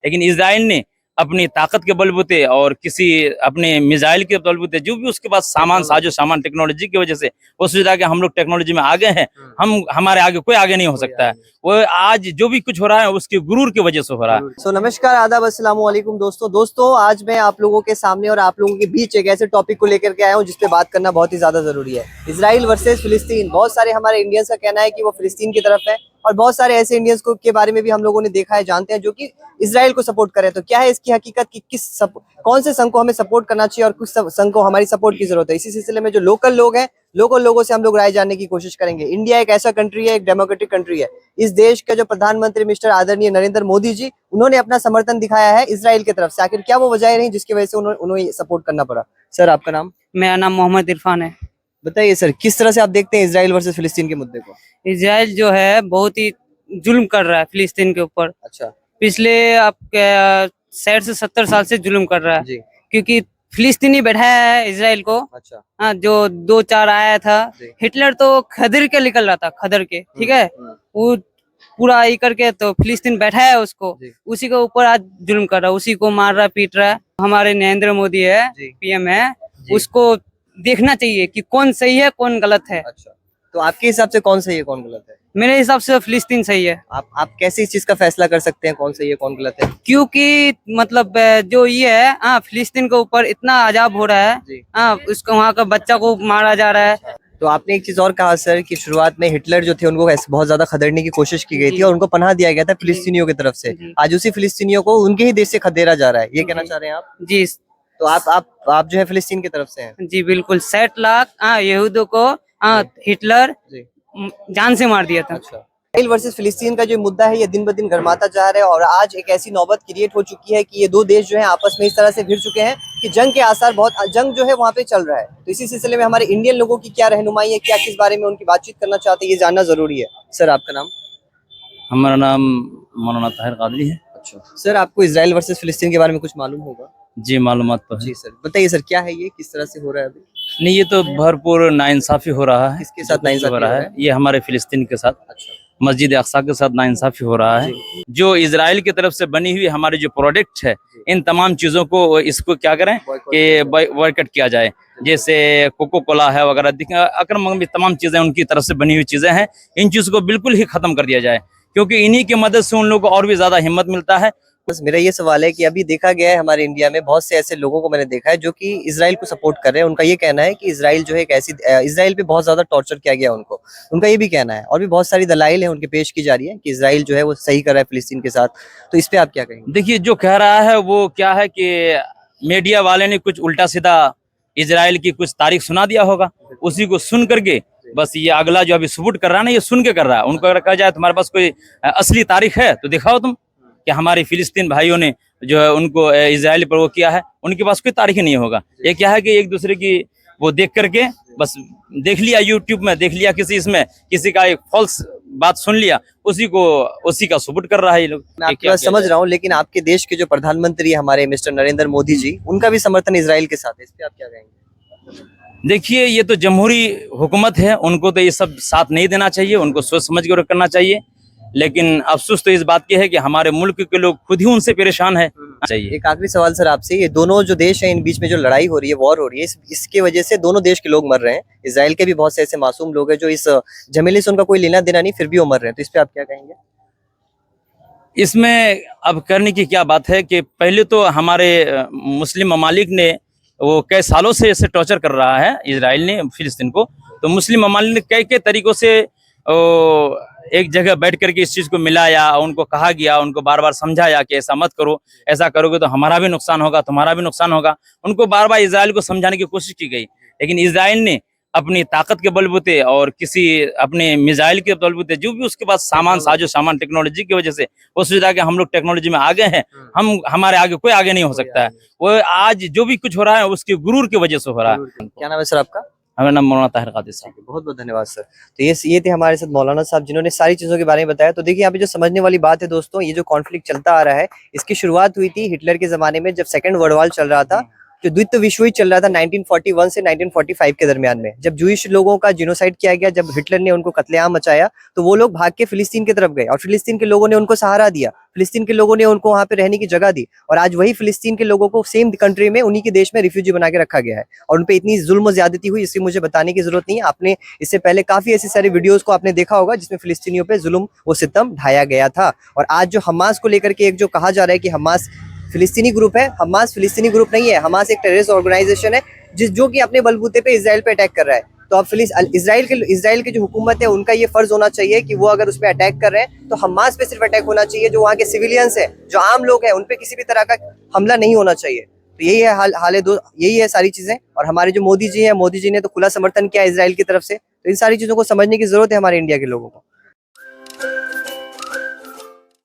लेकिन इजराइल ने अपनी ताकत के बलबूते और किसी अपने मिसाइल के बलबूते जो भी उसके पास सामान साजो सामान टेक्नोलॉजी की वजह से वो सोचा कि हम लोग टेक्नोलॉजी में आगे हैं, हम हमारे आगे कोई आगे नहीं हो सकता है। वो आज जो भी कुछ हो रहा है उसके गुरूर की वजह से हो रहा है। नमस्कार, आदाब, अस्सलाम वालेकुम दोस्तों आज मैं आप लोगों के सामने और आप लोगों के बीच एक ऐसे टॉपिक को लेकर के आया हूँ जिसपे बात करना बहुत ही ज्यादा जरूरी है। इजराइल वर्सेस फिलिस्तीन। बहुत सारे हमारे इंडियंस का कहना है कि वो फिलिस्तीन की तरफ है और बहुत सारे ऐसे इंडियंस को के बारे में भी हम लोगों ने देखा है, जानते हैं, जो कि इजराइल को सपोर्ट करे। तो क्या है इसकी हकीकत कि कौन से संघ को हमें सपोर्ट करना चाहिए और कुछ संघ को हमारी सपोर्ट की जरूरत है। इसी सिलसिले में जो लोकल लोग हैं, लोकल लोगों से हम लोग राय जानने की कोशिश करेंगे। इंडिया एक ऐसा कंट्री है, एक डेमोक्रेटिक कंट्री है। इस देश के जो प्रधानमंत्री मिस्टर आदरणीय नरेंद्र मोदी जी, उन्होंने अपना समर्थन दिखाया है इजराइल की तरफ से। आखिर क्या वो वजह रही जिसकी वजह से उन्हें सपोर्ट करना पड़ा? सर, आपका नाम? मेरा नाम मोहम्मद इरफान है। बताइए सर, किस तरह से आप देखते हैं इजराइल वर्सेस फिलिस्तीन के मुद्दे को? इजराइल जो है बहुत ही जुल्म कर रहा है फिलिस्तीन के ऊपर। अच्छा पिछले आपके 60 से 70 साल से जुल्म कर रहा है जी। क्योंकि फिलिस्तीनी बैठाया है इजराइल को। अच्छा हाँ, जो 2-4 आया था हिटलर तो खदर के निकल रहा था, खदर के, ठीक है, वो पूरा ये करके तो फिलिस्तीन बैठाया है उसको, उसी के ऊपर आज जुल्म कर रहा है, उसी को मार रहा पीट रहा है। हमारे नरेंद्र मोदी है, पीएम है, उसको देखना चाहिए कि कौन सही है कौन गलत है। अच्छा, तो आपके हिसाब से कौन सही है कौन गलत है? मेरे हिसाब से फिलिस्तीन सही है। आप कैसे इस चीज का फैसला कर सकते हैं कौन सही है कौन गलत है? क्योंकि मतलब जो ये है फिलिस्तीन के ऊपर इतना अजाब हो रहा है, उसको वहाँ का बच्चा को मारा जा रहा है। तो आपने एक चीज और कहा सर कि शुरुआत में हिटलर जो थे उनको बहुत ज्यादा खदेड़ने की कोशिश की गई थी और उनको पनाह दिया गया था फिलिस्तीनियों की तरफ से। आज उसी फिलिस्तीनियों को उनके ही देश से खदेड़ा जा रहा है, ये कहना चाह रहे हैं आप? जी। तो आप जो है फिलिस्तीन की तरफ से हैं? जी बिल्कुल। 60 लाख यहूदियों को हिटलर जान से मार दिया था। अच्छा, इजराइल वर्सेस फिलिस्तीन का जो मुद्दा है ये दिन ब दिन गर्माता जा रहा है और आज एक ऐसी नौबत क्रिएट हो चुकी है कि ये दो देश जो है आपस में इस तरह से भिड़ चुके हैं कि जंग के आसार, जंग जो है वहाँ पे चल रहा है। तो इसी सिलसिले में हमारे इंडियन लोगों की क्या रहनुमाई है, क्या किस बारे में उनकी बातचीत करना चाहते हैं, ये जानना जरूरी है। सर, आपका नाम? हमारा नाम मौलाना ताहिर कादरी है। अच्छा सर, आपको इजराइल वर्सेस फिलिस्तीन के बारे में कुछ मालूम होगा? जी, मालूमात तो है। जी सर, बताइए सर, क्या है ये, किस तरह से हो रहा है अभी? नहीं, ये तो भरपूर नाइंसाफी हो रहा है। किसके साथ नाइंसाफी हो रहा है? ये हमारे फिलिस्तीन के साथ, अच्छा, मस्जिद अक्सा के साथ नाइंसाफी हो रहा है। जो इजराइल की तरफ से बनी हुई हमारी जो प्रोडक्ट है, इन तमाम चीजों को इसको क्या करें कि बॉयकॉट किया जाए। जैसे कोको कोला है वगैरह, अक्रम तमाम चीजें उनकी तरफ से बनी हुई चीजें हैं, इन चीजों को बिल्कुल ही खत्म कर दिया जाए, क्योंकि इन्हीं की मदद से उन लोगों को और भी ज्यादा हिम्मत मिलता है। बस मेरा ये सवाल है कि अभी देखा गया है हमारे इंडिया में बहुत से ऐसे लोगों को मैंने देखा है जो कि इजराइल को सपोर्ट कर रहे हैं। उनका ये कहना है कि इजराइल जो है एक ऐसी, इजराइल पे बहुत ज्यादा टॉर्चर किया गया उनको, उनका ये भी कहना है। और भी बहुत सारी दलाइल है उनके पेश की जा रही है कि इजराइल जो है वो सही कर रहा है फिलिस्तीन के साथ। तो इस पे आप क्या कहेंगे? देखिए, जो कह रहा है वो क्या है कि मीडिया वाले ने कुछ उल्टा सीधा इजराइल की कुछ तारीख सुना दिया होगा, उसी को सुन करके बस ये अगला जो अभी सबूत कर रहा है ना, ये सुन के कर रहा है। उनको अगर कहा जाए तुम्हारे पास कोई असली तारीख है तो दिखाओ तुम, कि हमारे फिलिस्तीन भाइयों ने जो है उनको इजराइल पर वो किया है, उनके पास कोई तारीख नहीं होगा। ये क्या है कि एक दूसरे की वो देख करके बस देख लिया, यूट्यूब में देख लिया, किसी का एक फॉल्स बात सुन लिया, उसी का सबूत कर रहा है ये लोग। मैं आपकी बात समझ रहा हूँ, लेकिन आपके देश के जो प्रधानमंत्री हमारे मिस्टर नरेंद्र मोदी जी, उनका भी समर्थन इजराइल के साथ है, इस पे आप क्या कहेंगे? देखिए, ये तो जमहूरी हुकूमत है, उनको तो ये सब साथ नहीं देना चाहिए, उनको सोच समझ कर करना चाहिए। लेकिन अफसोस तो इस बात की है कि हमारे मुल्क के लोग खुद ही उनसे परेशान है। चाहिए एक आखिरी सवाल सर आपसे, ये दोनों जो देश हैं इन बीच में जो लड़ाई हो रही है, वॉर हो रही है, इसके वजह से दोनों देश के लोग मर रहे हैं। इजराइल के भी बहुत से ऐसे मासूम लोग हैं जो इस झमेले से उनका कोई लेना देना नहीं, फिर भी वो मर रहे हैं। तो इस पे आप क्या कहेंगे? इसमें अब करने की क्या बात है कि पहले तो हमारे मुस्लिम ममालिक ने वो कई सालों से ऐसे टॉर्चर कर रहा है इजराइल ने फिलिस्तीन को। तो मुस्लिम ममालिक ने कई तरीकों से एक जगह बैठ करके इस चीज को मिलाया, उनको कहा गया, उनको बार बार समझाया कि ऐसा मत करो, ऐसा करोगे तो हमारा भी नुकसान होगा, तुम्हारा भी नुकसान होगा। उनको बार बार इजराइल को समझाने की कोशिश की गई, लेकिन इजराइल ने अपनी ताकत के बलबूते और किसी अपने मिसाइल के बलबूते जो भी उसके पास सामान साजो सामान टेक्नोलॉजी की वजह से वो सोचा कि हम लोग टेक्नोलॉजी में आगे हैं, हम हमारे आगे कोई आगे नहीं हो सकता है। वो आज जो भी कुछ हो रहा है उसके गुरूर की वजह से हो रहा है। क्या नाम है सर आपका? हमारा नाम मौलाना ताहिर कादरी साहब। बहुत बहुत धन्यवाद सर। तो ये थे हमारे साथ मौलाना साहब जिन्होंने सारी चीजों के बारे में बताया। तो देखिए यहाँ पे जो समझने वाली बात है दोस्तों, ये जो कॉन्फ्लिक्ट चलता आ रहा है, इसकी शुरुआत हुई थी हिटलर के जमाने में, जब सेकंड वर्ल्ड वॉर चल रहा था। जो द्वितीय विश्व युद्ध चल रहा था 1941 से 1945 के दरमियान में, जब जूइश लोगों का जिनोसाइड किया गया, जब हिटलर ने उनको कत्लेआम मचाया, तो वो लोग भाग के फिलिस्तीन की तरफ गए और फिलिस्तीन के लोगों ने उनको सहारा दिया, फिलिस्तीन के लोगों ने उनको वहां पे रहने की जगह दी, और आज वही फिलिस्तीन के लोगों को सेम कंट्री में, उन्हीं के देश में रिफ्यूजी बना के रखा गया है और उनपे इतनी जुल्म ज्यादती हुई, इसकी मुझे बताने की जरूरत नहीं है। आपने इससे पहले काफी ऐसी सारी वीडियोस को आपने देखा होगा जिसमें फिलिस्तीनियों पे जुल्म व सितम ढाया गया था। और आज जो हमास को लेकर के एक जो कहा जा रहा है कि हमास फिलिस्तीनी ग्रुप है, हमास फिलिस्तीनी ग्रुप नहीं है, हमास एक टेररिस्ट ऑर्गेनाइजेशन है जो कि अपने बलबूते पे इजराइल पे अटैक कर रहा है। तो अब इजराइल की जो हुकूमत है, उनका ये फर्ज होना चाहिए कि वो अगर उस पर अटैक कर रहे हैं तो हमास पे सिर्फ अटैक होना चाहिए, जो वहाँ के सिविलियंस है, जो आम लोग हैं, उन पे किसी भी तरह का हमला नहीं होना चाहिए। तो यही है यही है सारी चीजें। और हमारे जो मोदी जी हैं, मोदी जी ने तो खुला समर्थन किया इजराइल की तरफ से। तो इन सारी चीजों को समझने की जरूरत है हमारे इंडिया के लोगों को।